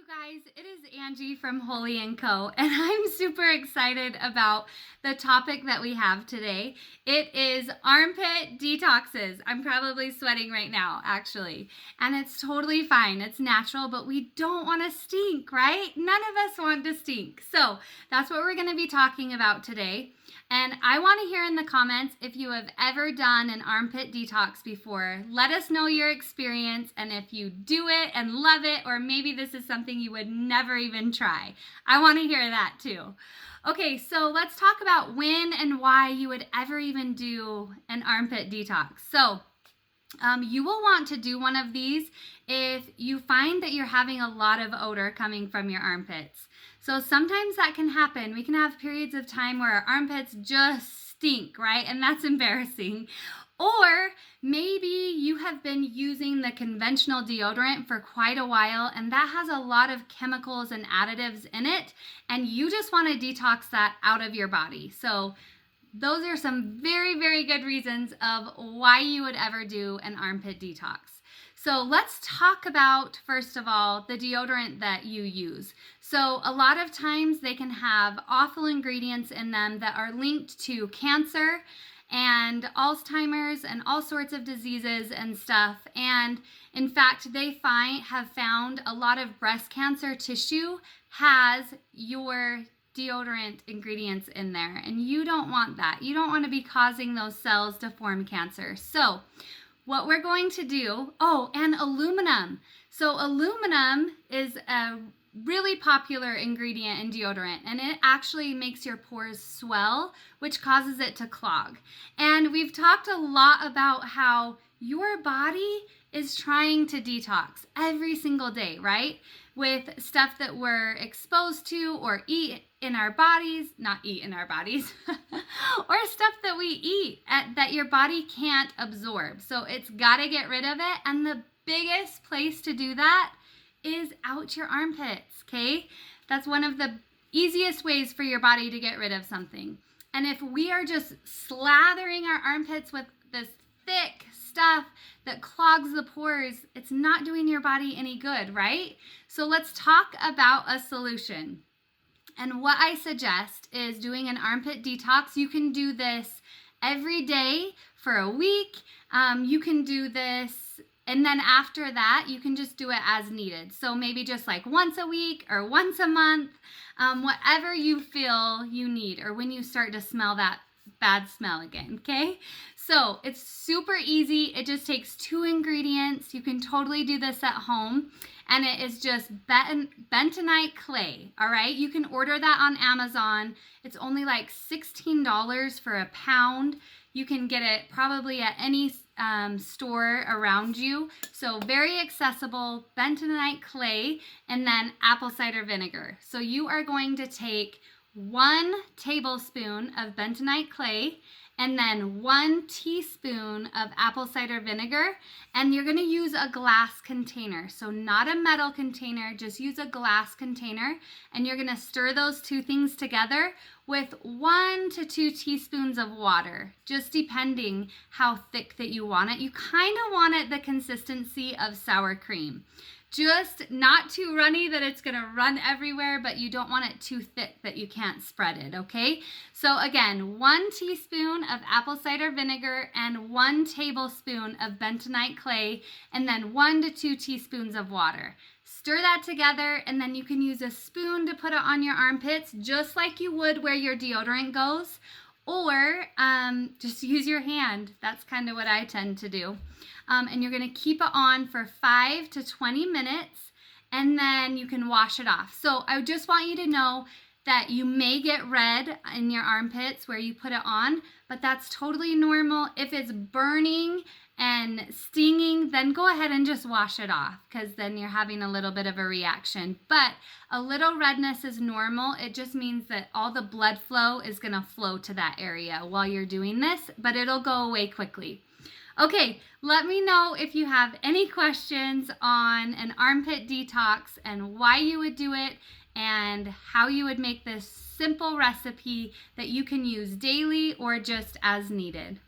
Guys, it is Angie from Holy & Co. and I'm super excited about the topic that we have today. It is armpit detoxes. I'm probably sweating right now, actually, and it's totally fine. It's natural, but we don't want to stink, right? None of us want to stink. So that's what we're going to be talking about today. And I want to hear in the comments if you have ever done an armpit detox before. Let us know your experience and if you do it and love it, or maybe this is something you would never even try. I want to hear that too. Okay, so let's talk about when and why you would ever even do an armpit detox. So you will want to do one of these if you find that you're having a lot of odor coming from your armpits. So sometimes that can happen. We can have periods of time where our armpits just stink, right? And that's embarrassing. Or maybe you have been using the conventional deodorant for quite a while and that has a lot of chemicals and additives in it, and you just want to detox that out of your body. So those are some very, very good reasons of why you would ever do an armpit detox. So let's talk about, first of all, the deodorant that you use. So a lot of times they can have awful ingredients in them that are linked to cancer and Alzheimer's and all sorts of diseases and stuff. And in fact, they have found a lot of breast cancer tissue has your deodorant ingredients in there, and you don't want that. You don't want to be causing those cells to form cancer. So what we're going to do, and aluminum. So aluminum is a really popular ingredient in deodorant, and it actually makes your pores swell, which causes it to clog. And we've talked a lot about how your body is trying to detox every single day, right? With stuff that we're exposed to or eat in our bodies, not eat in our bodies, or stuff that we eat that your body can't absorb. So it's got to get rid of it. And the biggest place to do that is out your armpits, okay? That's one of the easiest ways for your body to get rid of something. And if we are just slathering our armpits with this thick stuff that clogs the pores, it's not doing your body any good, right? So let's talk about a solution. And what I suggest is doing an armpit detox. You can do this every day for a week. You can do this, and then after that, you can just do it as needed. So maybe just like once a week or once a month, whatever you feel you need, or when you start to smell that bad smell again, okay? So it's super easy. It just takes 2 ingredients. You can totally do this at home. And it is just bentonite clay, all right? You can order that on Amazon. It's only like $16 for a pound. You can get it probably at any store around you. So very accessible, bentonite clay, and then apple cider vinegar. So you are going to take 1 tablespoon of bentonite clay and then 1 teaspoon of apple cider vinegar, and you're going to use a glass container. So not a metal container, just use a glass container, and you're going to stir those 2 things together with 1 to 2 teaspoons of water, just depending how thick that you want it. You kind of want it the consistency of sour cream. Just not too runny that it's going to run everywhere, but you don't want it too thick that you can't spread it, okay? So again, 1 teaspoon of apple cider vinegar and 1 tablespoon of bentonite clay, and then 1 to 2 teaspoons of water. Stir that together, and then you can use a spoon to put it on your armpits, just like you would where your deodorant goes, or just use your hand. That's kind of what I tend to do. And you're going to keep it on for 5 to 20 minutes, and then you can wash it off. So I just want you to know that you may get red in your armpits where you put it on, but that's totally normal. If it's burning and stinging, then go ahead and just wash it off, because then you're having a little bit of a reaction. But a little redness is normal. It just means that all the blood flow is going to flow to that area while you're doing this, but it'll go away quickly. Okay, let me know if you have any questions on an armpit detox and why you would do it and how you would make this simple recipe that you can use daily or just as needed.